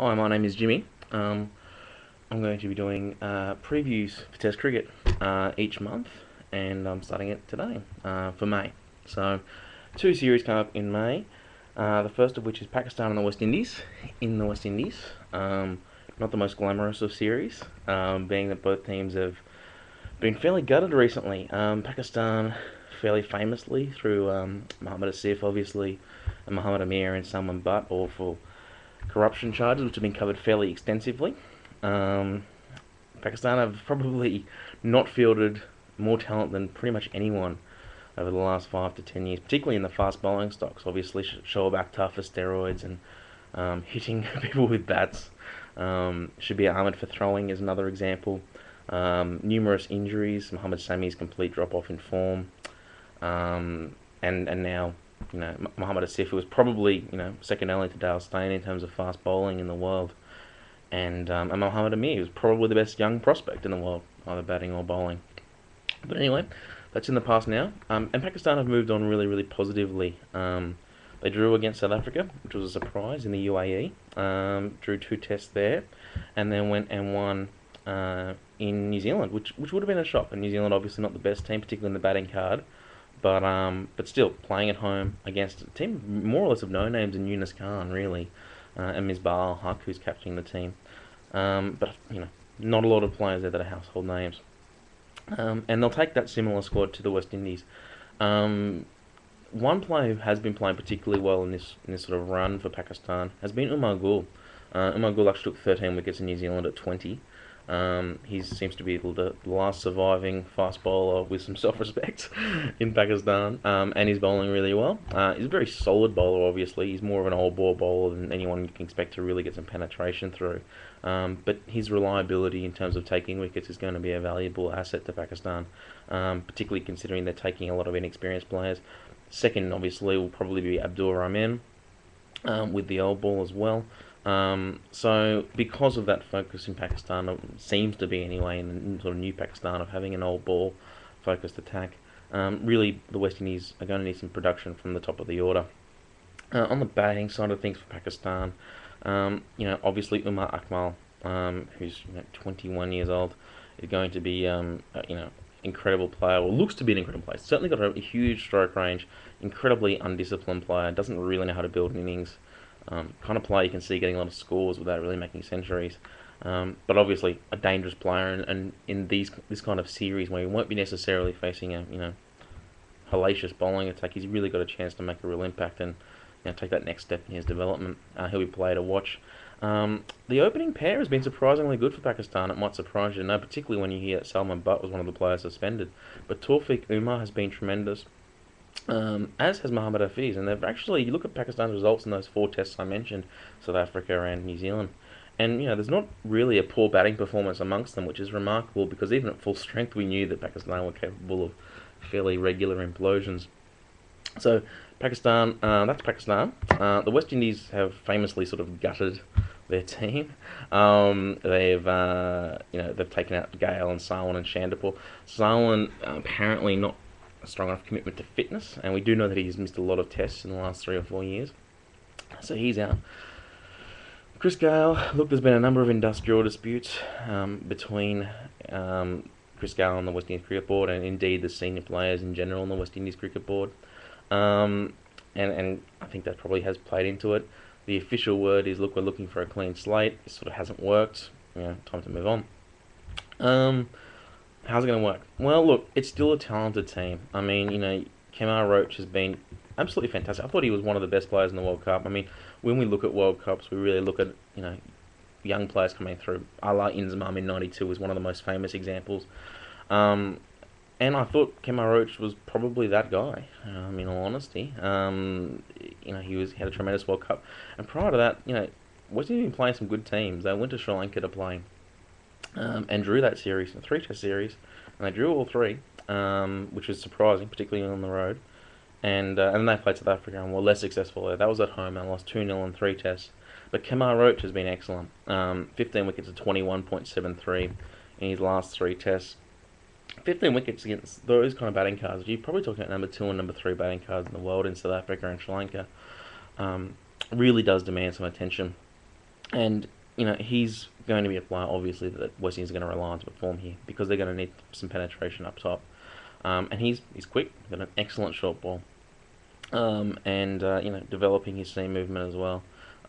Hi, my name is Jimmy. I'm going to be doing previews for Test cricket each month, and I'm starting it today for May. So, two series come up in May. The first of which is Pakistan and the West Indies in the West Indies. Not the most glamorous of series, being that both teams have been fairly gutted recently. Pakistan fairly famously through Muhammad Asif, obviously, and Muhammad Amir and Salman Butt, all for corruption charges, which have been covered fairly extensively. Um, Pakistan have probably not fielded more talent than pretty much anyone over the last 5 to 10 years, particularly in the fast bowling stocks. Obviously, Shoaib Akhtar for steroids and hitting people with bats. Shabir Ahmed for throwing is another example. Numerous injuries. Mohammad Sami's complete drop off in form. And now, Mohammad Asif was probably, second only to Dale Steyn in terms of fast bowling in the world. And Mohammad Amir was probably the best young prospect in the world, either batting or bowling. But anyway, that's in the past now. And Pakistan have moved on really, really positively. They drew against South Africa, which was a surprise in the UAE. Drew two tests there, and then went and won in New Zealand, which would have been a shock. And New Zealand, obviously not the best team, particularly in the batting card, but still playing at home against a team more or less of no names in Yunus Khan, really, and Misbah ul-Haq, who's captaining the team. But not a lot of players there that are household names. And they'll take that similar squad to the West Indies. One player who has been playing particularly well in this sort of run for Pakistan has been Umar Gul. Umar Gul actually took 13 wickets in New Zealand at 20. He seems to be the last surviving fast bowler with some self-respect in Pakistan, and he's bowling really well. He's a very solid bowler, obviously. He's more of an old ball bowler than anyone you can expect to really get some penetration through. But his reliability in terms of taking wickets is going to be a valuable asset to Pakistan, particularly considering they're taking a lot of inexperienced players. Second, obviously, will probably be Abdur Rahman, with the old ball as well. So because of that focus in Pakistan, it seems to be anyway, in the sort of new Pakistan of having an old ball focused attack, really the West Indies are going to need some production from the top of the order. On the batting side of things for Pakistan, obviously Umar Akmal, who's 21 years old, is going to be incredible player, or looks to be an incredible player. Certainly got a huge stroke range, incredibly undisciplined player, doesn't really know how to build innings. Kind of player you can see getting a lot of scores without really making centuries. But obviously a dangerous player, and in this kind of series where he won't be necessarily facing a hellacious bowling attack, he's really got a chance to make a real impact and take that next step in his development. He'll be a player to watch. The opening pair has been surprisingly good for Pakistan. It might surprise you to know, particularly when you hear that Salman Butt was one of the players suspended. But Tawfiq Umar has been tremendous, as has Mohammad Hafiz. And they've actually, you look at Pakistan's results in those four tests I mentioned, South Africa and New Zealand, and there's not really a poor batting performance amongst them, which is remarkable because even at full strength we knew that Pakistan were capable of fairly regular implosions. So Pakistan, that's Pakistan. The West Indies have famously sort of gutted their team. They've taken out Gale and Sarwan and Shandapur. Sarwan apparently not a strong enough commitment to fitness, and we do know that he's missed a lot of tests in the last 3 or 4 years, so he's out. Chris Gale, look, there's been a number of industrial disputes between Chris Gale and the West Indies Cricket Board, and indeed the senior players in general on the West Indies Cricket Board. And I think that probably has played into it. The official word is, look, we're looking for a clean slate. It sort of hasn't worked. Time to move on. How's it going to work? Well, look, it's still a talented team. I mean, Kemar Roach has been absolutely fantastic. I thought he was one of the best players in the World Cup. I mean, when we look at World Cups, we really look at, young players coming through. Ala Inzamam in '92 was one of the most famous examples. And I thought Kemar Roach was probably that guy, in all honesty. He had a tremendous World Cup. And prior to that, West Indies been playing some good teams. They went to Sri Lanka to play and drew that series, a three-test series. And they drew all three, which was surprising, particularly on the road. And then they played South Africa and were less successful there. That was at home. They lost 2-0 in 3 tests. But Kemar Roach has been excellent. 15 wickets at 21.73 in his last 3 tests. 15 wickets against those kind of batting cards. You're probably talking about number 2 and number 3 batting cards in the world in South Africa and Sri Lanka. Really does demand some attention. And he's going to be a player, obviously, that West Indies are going to rely on to perform here because they're going to need some penetration up top. And he's quick, got an excellent short ball, and developing his seam movement as well.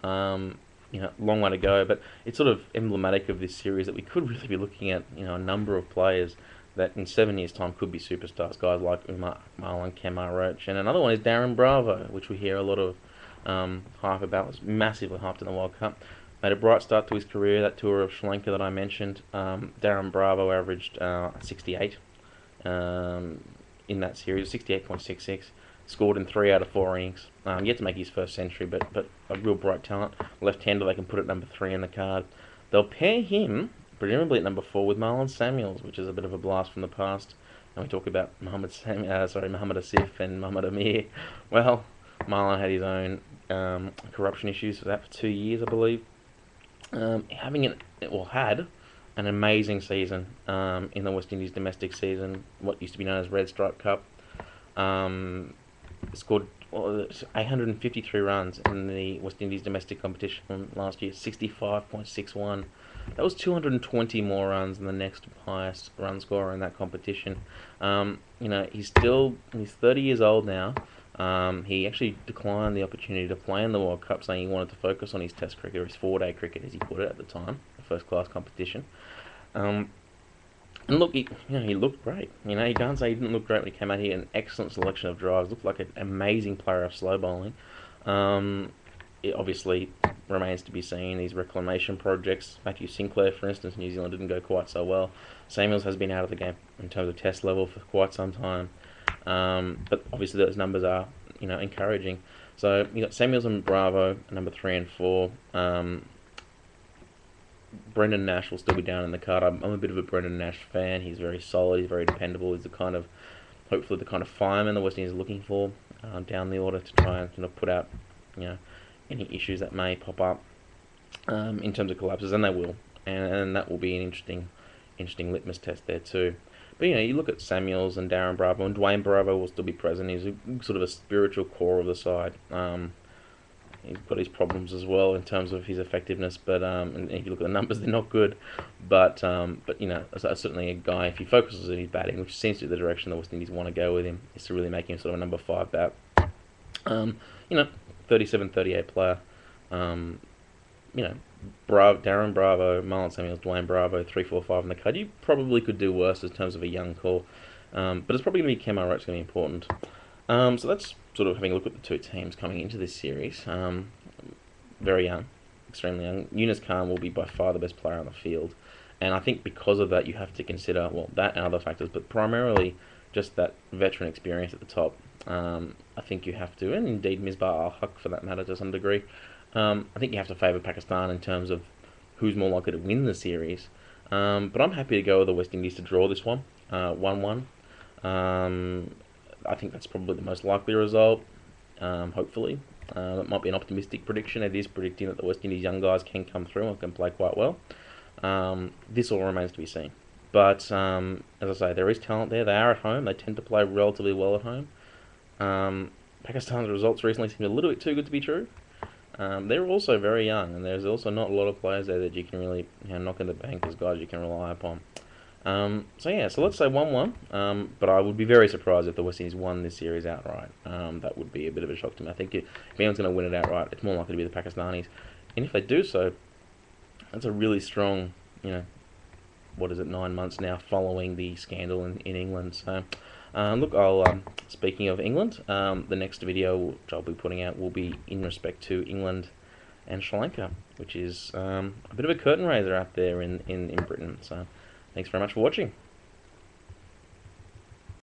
Long way to go, but it's sort of emblematic of this series that we could really be looking at a number of players that in 7 years' time could be superstars. Guys like Umar Marlon, Kemar Roach, and another one is Darren Bravo, which we hear a lot of hype about. Was massively hyped in the World Cup. Made a bright start to his career. That tour of Sri Lanka that I mentioned. Darren Bravo averaged 68 in that series, 68.66. Scored in 3 out of 4 innings. Yet to make his first century, but a real bright talent. Left-hander, they can put at number 3 in the card. They'll pair him, presumably at number 4, with Marlon Samuels, which is a bit of a blast from the past. And we talk about Mohammad Asif and Mohammad Amir. Well, Marlon had his own corruption issues for that for 2 years, I believe. Had an amazing season in the West Indies domestic season, what used to be known as Red Stripe Cup. Scored 853 runs in the West Indies domestic competition last year, 65.61. That was 220 more runs than the next highest run scorer in that competition. He's 30 years old now. He actually declined the opportunity to play in the World Cup, saying he wanted to focus on his Test cricket, or his 4-day cricket, as he put it at the time, the first-class competition. And look, he looked great. You can't say he didn't look great when he came out here. An excellent selection of drives. Looked like an amazing player of slow bowling. It obviously remains to be seen. These reclamation projects, Matthew Sinclair, for instance, New Zealand didn't go quite so well. Samuels has been out of the game in terms of Test level for quite some time. But obviously those numbers are, encouraging. So you got Samuels and Bravo, number 3 and 4. Brendan Nash will still be down in the card. I'm a bit of a Brendan Nash fan. He's very solid. He's very dependable. He's hopefully the kind of fireman the West Indies are looking for down the order to try and put out, any issues that may pop up in terms of collapses, and they will, and that will be an interesting litmus test there too. But you look at Samuels and Darren Bravo, and Dwayne Bravo will still be present. He's sort of a spiritual core of the side. He's got his problems as well in terms of his effectiveness, but and if you look at the numbers, they're not good. But certainly a guy, if he focuses on his batting, which seems to be the direction the West Indies want to go with him, is to really make him sort of a number 5 bat. 37, 38 player. Darren Bravo, Marlon Samuels, Dwayne Bravo, 3, 4, 5 in the card. You probably could do worse in terms of a young core, but it's probably going to be Kemar Roach going to be important. So that's sort of having a look at the two teams coming into this series. Very young, extremely young. Yunus Khan will be by far the best player on the field, and I think because of that you have to consider, that and other factors, but primarily just that veteran experience at the top. I think you have to, and indeed Misbah ul-Haq for that matter to some degree. I think you have to favour Pakistan in terms of who's more likely to win the series. But I'm happy to go with the West Indies to draw this one, 1-1. I think that's probably the most likely result, hopefully. That might be an optimistic prediction. It is predicting that the West Indies young guys can come through and can play quite well. This all remains to be seen. But, as I say, there is talent there. They are at home. They tend to play relatively well at home. Pakistan's results recently seem a little bit too good to be true. They're also very young, and there's also not a lot of players there that you can really knock in the bank as guys you can rely upon. So let's say 1-1, but I would be very surprised if the West Indies won this series outright. That would be a bit of a shock to me. I think if anyone's going to win it outright, it's more likely to be the Pakistanis. And if they do so, that's a really strong, 9 months now following the scandal in England. So, speaking of England, the next video which I'll be putting out will be in respect to England and Sri Lanka, which is a bit of a curtain raiser out there in Britain. So, thanks very much for watching.